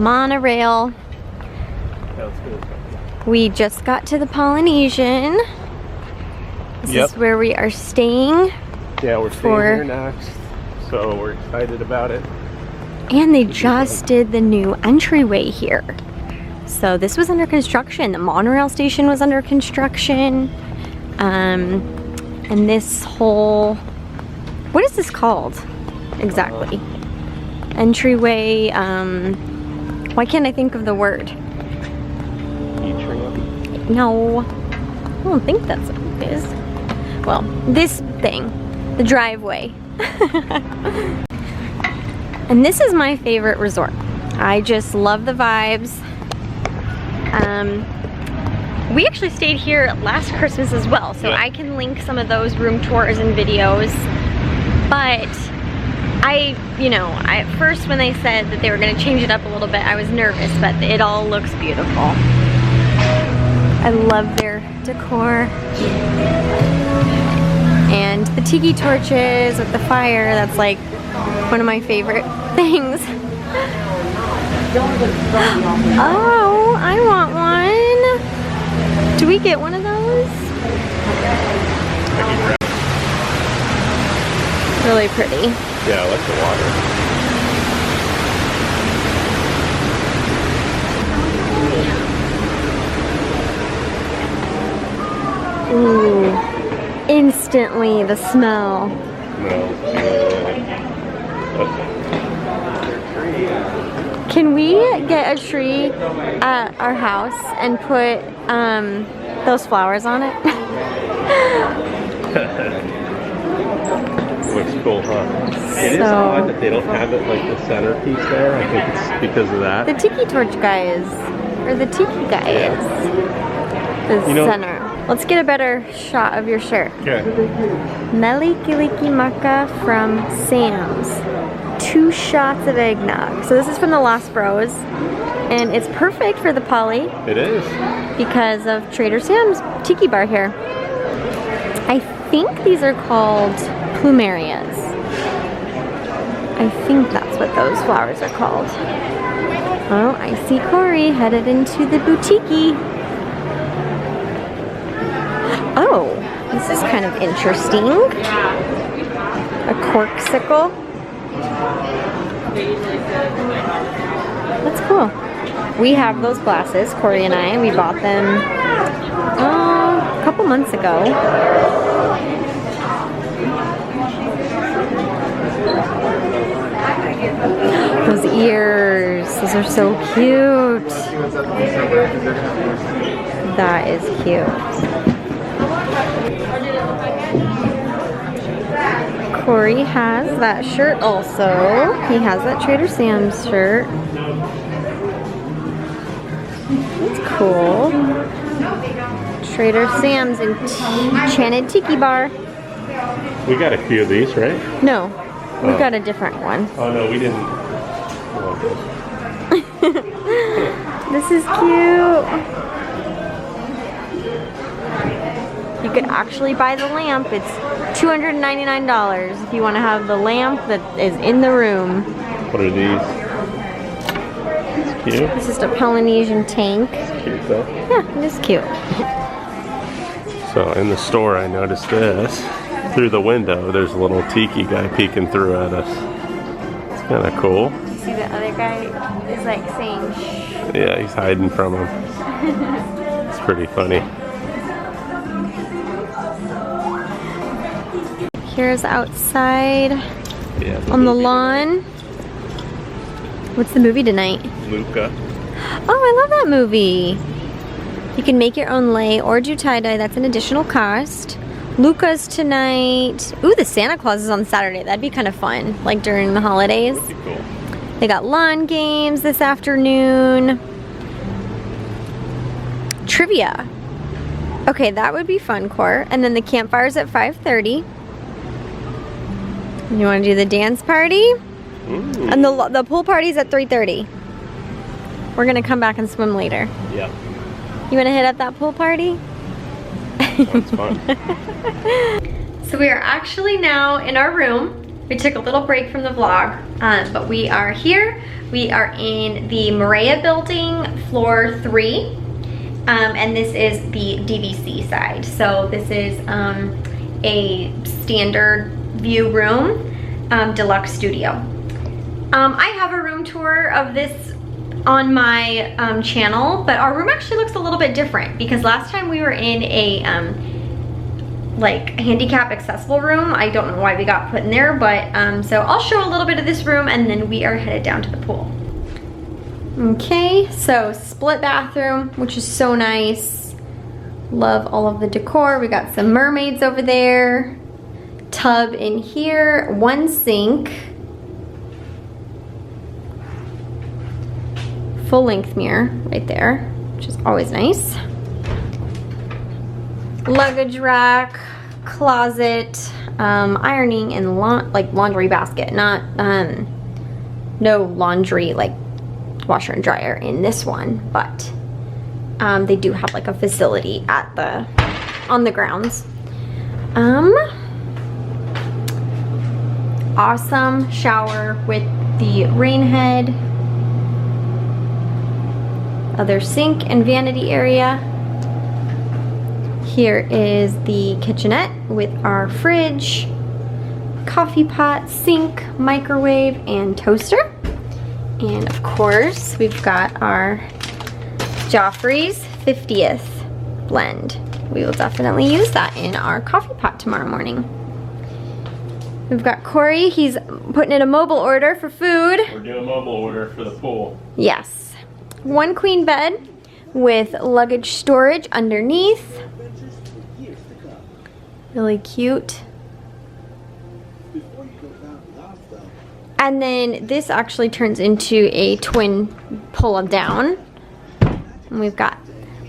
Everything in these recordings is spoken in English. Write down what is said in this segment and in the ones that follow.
monorail. We just got to the Polynesian. This is where we are staying. Yeah, we're staying here next, so we're excited about it. And they just did the new entryway here. So this was under construction. The monorail station was under construction. And this whole, what is this called exactly? Entryway, why can't I think of the word? Atrium? No, I don't think that's what it is. Well, this thing, the driveway. And this is my favorite resort. I just love the vibes. We actually stayed here last Christmas as well, so I can link some of those room tours and videos. But at first when they said that they were gonna change it up a little bit, I was nervous, but it all looks beautiful. I love their decor. And the tiki torches with the fire, that's like one of my favorite things. Oh, I want one. Do we get one of those? Really pretty. Yeah, I like the water. Ooh, instantly the smell. Can we get a tree at our house and put those flowers on it? Looks cool, huh? It is odd that they don't have it like the centerpiece there. I think it's because of that. The tiki torch guys, or the tiki guys. The center. Let's get a better shot of your shirt. Okay. Meli Kiliki Maka from Sam's. 2 shots of eggnog. So this is from the Lost Bros, and it's perfect for the Poly. It is. Because of Trader Sam's tiki bar here. I think these are called plumerias. I think that's what those flowers are called. Oh, I see Corey headed into the boutique. Oh, this is kind of interesting. A corksicle. That's cool. We have those glasses, Corey and I. We bought them a couple months ago. Those ears, those are so cute. That is cute. Corey has that shirt also. He has that Trader Sam's shirt. That's cool. Trader Sam's Enchanted Tiki Bar. We got a few of these, right? No, we got a different one. Oh no, we didn't. This is cute. You could actually buy the lamp. It's $299 if you want to have the lamp that is in the room. What are these? It's cute. This is a Polynesian tank. It's cute though. Yeah, it is cute. So in the store I noticed this. Through the window there's a little tiki guy peeking through at us. It's kind of cool. You see the other guy is like saying shh. Yeah, he's hiding from him. It's pretty funny. Here's outside on the lawn. What's the movie tonight? Luca. Oh, I love that movie. You can make your own lei or do tie-dye. That's an additional cost. Luca's tonight. Ooh, the Santa Claus is on Saturday. That'd be kind of fun, like during the holidays. That'd be cool. They got lawn games this afternoon. Trivia. Okay, that would be fun, Cor. And then the campfire's at 5:30. You want to do the dance party? Ooh. And the pool party's at 3:30. We're gonna come back and swim later. Yeah. You want to hit up that pool party? Sounds fun. So we are actually now in our room. We took a little break from the vlog, but we are here. We are in the Maria building, floor 3. And this is the DVC side. So this is a standard view room, deluxe studio. I have a room tour of this on my channel, but our room actually looks a little bit different because last time we were in a like handicap accessible room. I don't know why we got put in there, but so I'll show a little bit of this room and then we are headed down to the pool. Okay, so split bathroom, which is so nice. Love all of the decor. We got some mermaids over there, tub in here, one sink, full length mirror right there, which is always nice. Luggage rack, closet, ironing and laundry basket, not no laundry like washer and dryer in this one, but they do have like a facility at on the grounds. Awesome shower with the rain head, other sink and vanity area. Here is the kitchenette with our fridge, coffee pot, sink, microwave, and toaster. And of course, we've got our Joffrey's 50th blend. We will definitely use that in our coffee pot tomorrow morning. We've got Corey, he's putting in a mobile order for food. We're doing a mobile order for the pool. Yes. One queen bed with luggage storage underneath. Really cute. And then this actually turns into a twin pull down. And we've got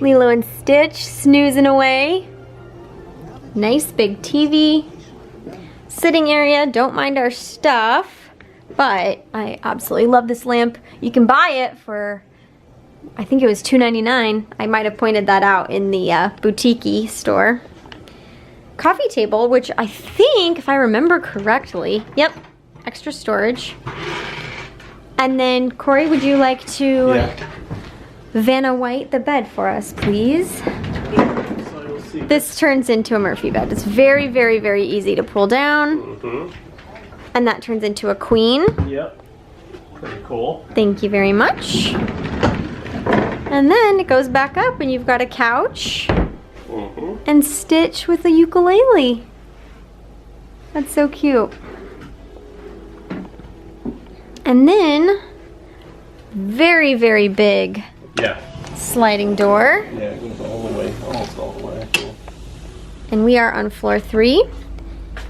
Lilo and Stitch snoozing away. Nice big TV. Sitting area, don't mind our stuff, but I absolutely love this lamp. You can buy it for, I think it was $2.99. I might have pointed that out in the boutique-y store. Coffee table, which I think, if I remember correctly, yep, extra storage. And then, Corey, would you like to Vanna White the bed for us, please? This turns into a Murphy bed. It's very, very, very easy to pull down. And that turns into a queen. Yep. Pretty cool. Thank you very much. And then it goes back up and you've got a couch. And Stitch with a ukulele. That's so cute. And then, very, very big sliding door. Yeah, it goes all the way, almost all the way. And we are on floor 3.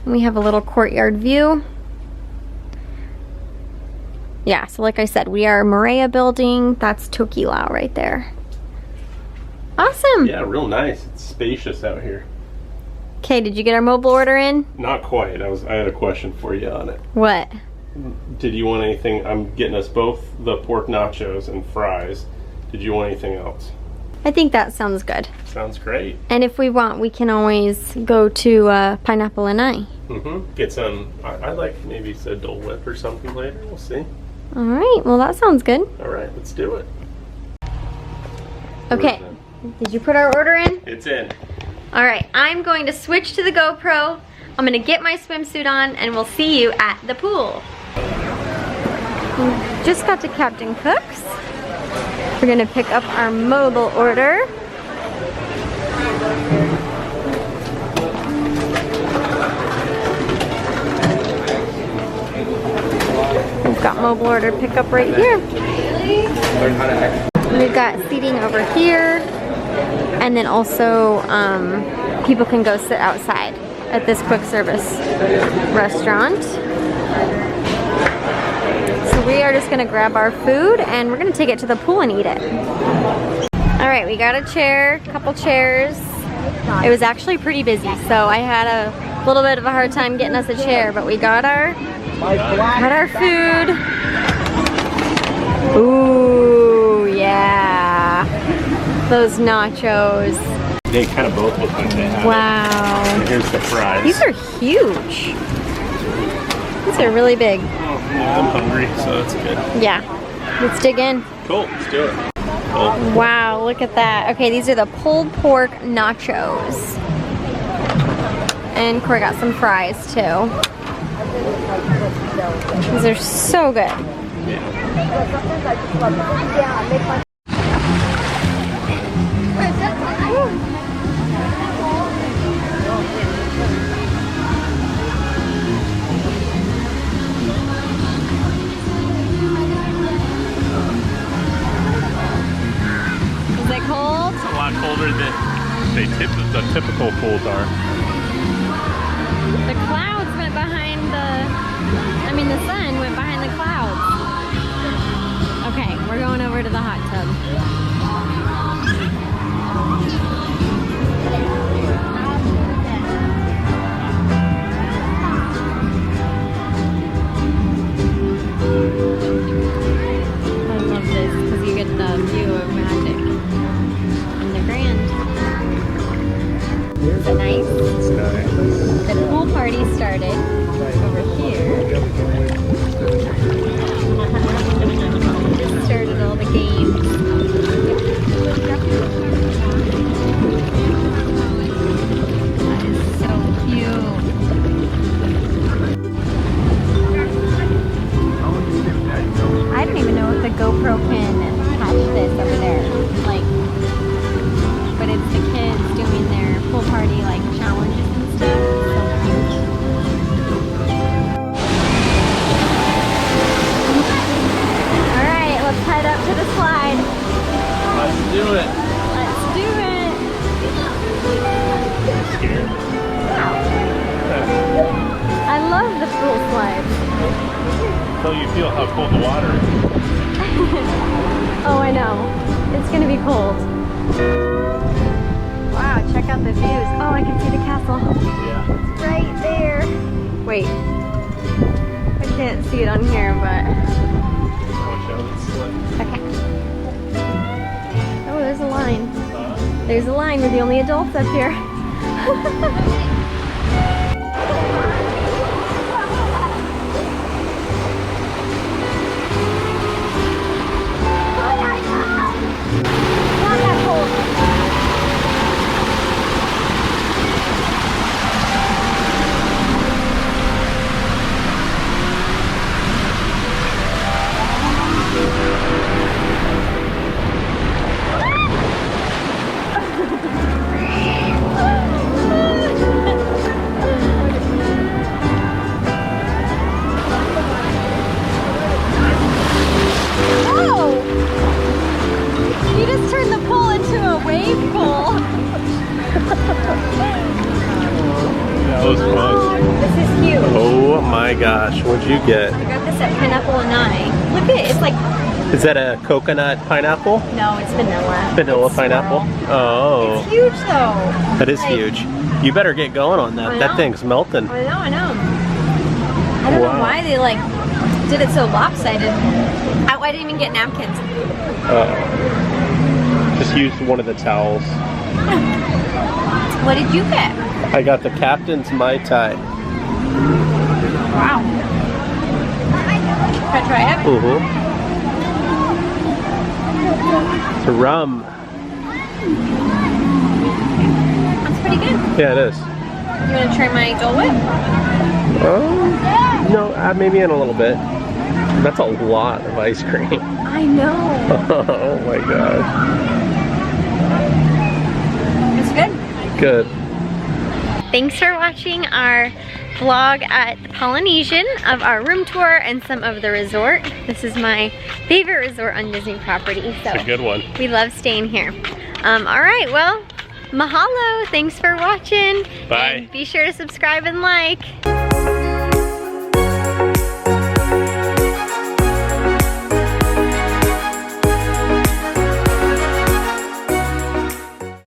And we have a little courtyard view. Yeah, so like I said, we are Maria building. That's Tokelau right there. Awesome. Yeah, real nice. It's spacious out here. Okay, did you get our mobile order in? Not quite. I had a question for you on it. What? Did you want anything? I'm getting us both the pork nachos and fries. Did you want anything else? I think that sounds good. Sounds great. And if we want, we can always go to Pineapple and I. Get some, I like maybe a Dole Whip or something later. We'll see. All right, well that sounds good. All right, let's do it. Okay, did you put our order in? It's in. All right, I'm going to switch to the GoPro. I'm gonna get my swimsuit on and we'll see you at the pool. We just got to Captain Cook's. We're gonna pick up our mobile order. We've got mobile order pickup right here. We've got seating over here. And then also people can go sit outside at this quick service restaurant. So we are just gonna grab our food and we're gonna take it to the pool and eat it. All right, we got a chair, couple chairs. It was actually pretty busy, so I had a little bit of a hard time getting us a chair, but we got our food. Ooh, yeah. Those nachos. They kind of both look like they have. Wow. And here's the fries. These are huge. These are really big. Yeah, I'm hungry, so that's good. Yeah. Let's dig in. Cool, let's do it. Cool. Wow, look at that. Okay, these are the pulled pork nachos. And Corey got some fries too. These are so good. Yeah. Is it cold? It's a lot colder than the typical pools are. The clouds went behind the sun went behind the clouds. Okay, we're going over to the hot tub. I love this because you get the view of magic and the grand. Is it nice? It's nice. The pool party started over here. Just started all the games. That is so cute. I don't even know if the GoPro can catch this over there. Like, but it's the kids doing their pool party like challenges and stuff. So cute. Alright, let's head up to the slide. Let's do it. Let's do it. Scared? I love the pool slides. Until you feel how cold the water is. Oh, I know. It's gonna be cold. Wow, check out the views. Oh, I can see the castle. Yeah. Right there. Wait. I can't see it on here, but... Watch out, it's slick. Okay. Oh, there's a line. There's a line. We're the only adults up here. Not that cold. Whoa! You just turned the pool into a wave pool. That was fun. This is huge. Oh my gosh, what'd you get? I got this at Pineapple and I. Look at it, it's like, Is that a coconut pineapple? no, it's vanilla. Vanilla It's pineapple? swirl. Oh, It's huge though. that is Like, huge. You better get going on that. I That know. thing's melting. I know. I don't know Wow. why they like did it so lopsided. I didn't even get napkins. Just use one of the towels. What did you get? I got the Captain's Mai Tai. Wow. Can I try it? Mm-hmm. It's rum. That's pretty good. Yeah, it is. You want to try my Dole Whip? No, maybe in a little bit. That's a lot of ice cream. I know. Oh my gosh. It's good. Good. Thanks for watching our vlog at the Polynesian of our room tour and some of the resort. This is my favorite resort on Disney property. So It's a good one. we love staying here. All right, well, mahalo. Thanks for watching. Bye. And be sure to subscribe and like.